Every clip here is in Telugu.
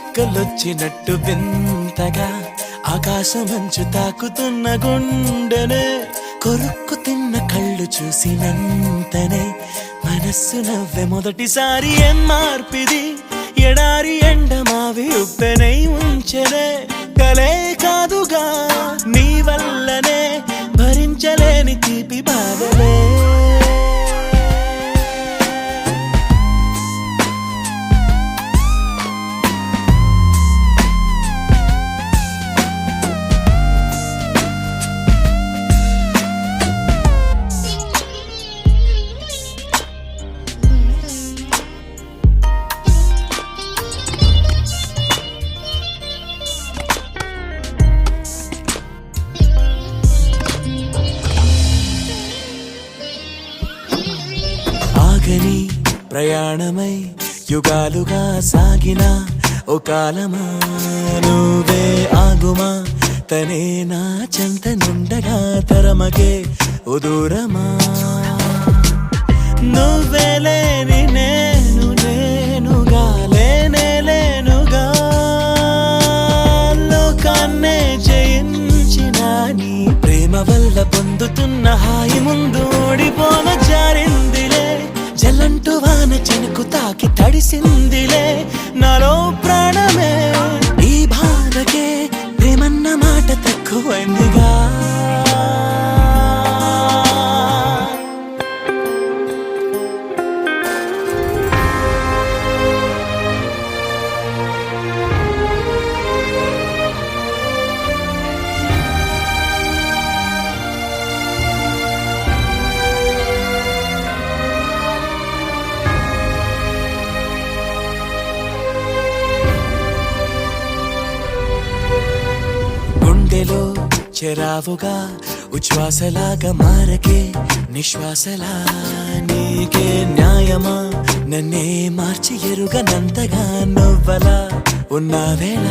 రెక్కలొచ్చినట్టు వింతగా ఆకాశమంచు తాకుతున్న గుండెనే కొరుక్కు తిన్న కళ్ళు చూసినంతనే మనస్సు నవ్వే మొదటిసారి ఏం మార్పిది ఎడారి ఎండమావి ఉప్పెనై ఉంచెనే కలే కాదుగా నీ వల్లనే భరించలేని తీపి బాధలే ఆగని ప్రయాణమై యుగాలుగా సాగిన ఓ కాలమా నువ్వే ఆగుమా తనే నా చెంత నుండగా తరమగే ఓ దూరమా నువ్వే లేని నేను నేనుగా లేనే లేనుగా లోకాన్నే జయించిన నీ ప్రేమ వల్ల పొందుతున్న హాయి ముందు ఓడిపోన జారిందిలే జల్లంటూ వాన చెనుకు తాకి తడిసిందిలే నాలో ప్రాణమే ఈ బాధకే ప్రేమన్న మాట తక్కువైందిగా గుండెలో చెరావుగా ఉచ్ఛ్వాసలాగా మారకే నిశ్వాసలా నీకే న్యాయమా నన్నే మార్చి ఎరుగనంతగా నువ్వలా ఉన్నావేళ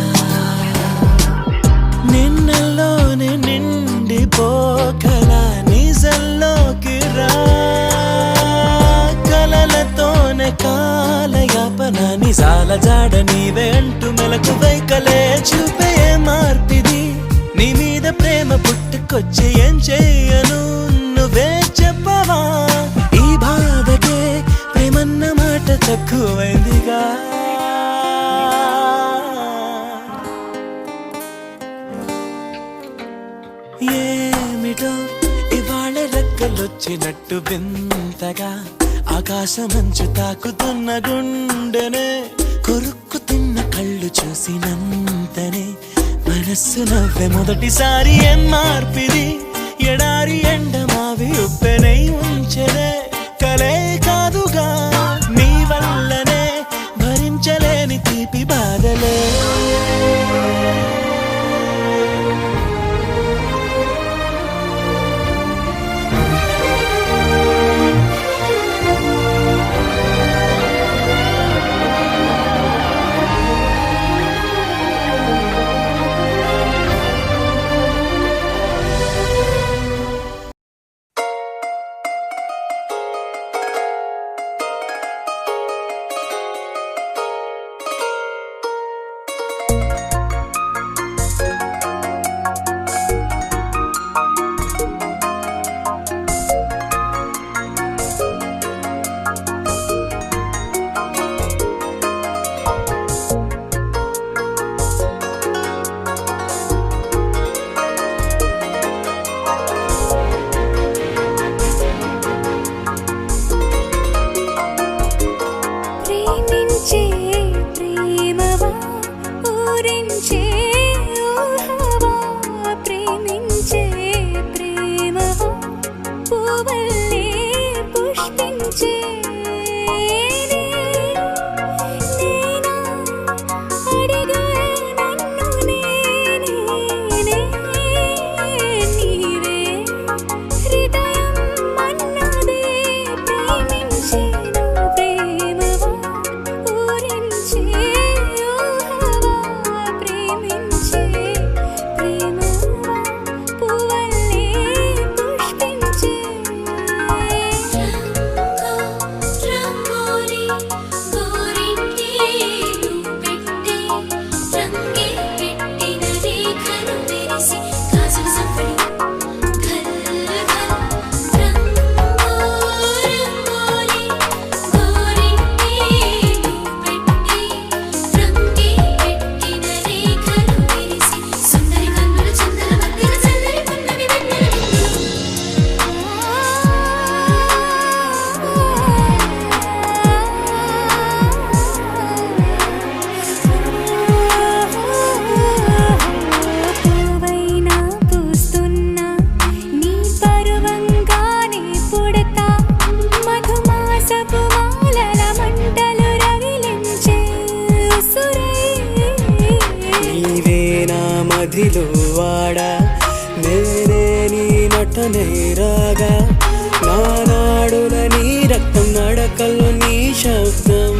నిన్నల్లోనే నిండిపోకలా నిజల్లోకి రా కలలతోనే కాలయాపన నిజాల జాడ నీవే అంటూ మెలకు వైకలే చూపే మార్పిది నీ మీద ప్రేమ పుట్టుకొచ్చి ఏం చెయ్యను నువ్వే చెప్పవా ఈ బాధకే ప్రేమన్న మాట తక్కువైందిగా ఏమిటో ఇవాళ రెక్కలొచ్చినట్టు వింతగా ఆకాశమంచు తాకుతున్న గుండెనే కొరుక్కు తిన్న కళ్ళు చూసినంతనే మనస్సు నవ్వే మొదటిసారి ఏం మార్పిది ఎడారి ఎండమావి ఉప్పెనై ఉంచెనే కలే కాదుగా నీ వల్లనే భరించలేని తీపి బాధలే వాడా నేనే నీ నటనే రాగా నా నాడుల నీ రక్తం నడకల్లో నీ శబ్దం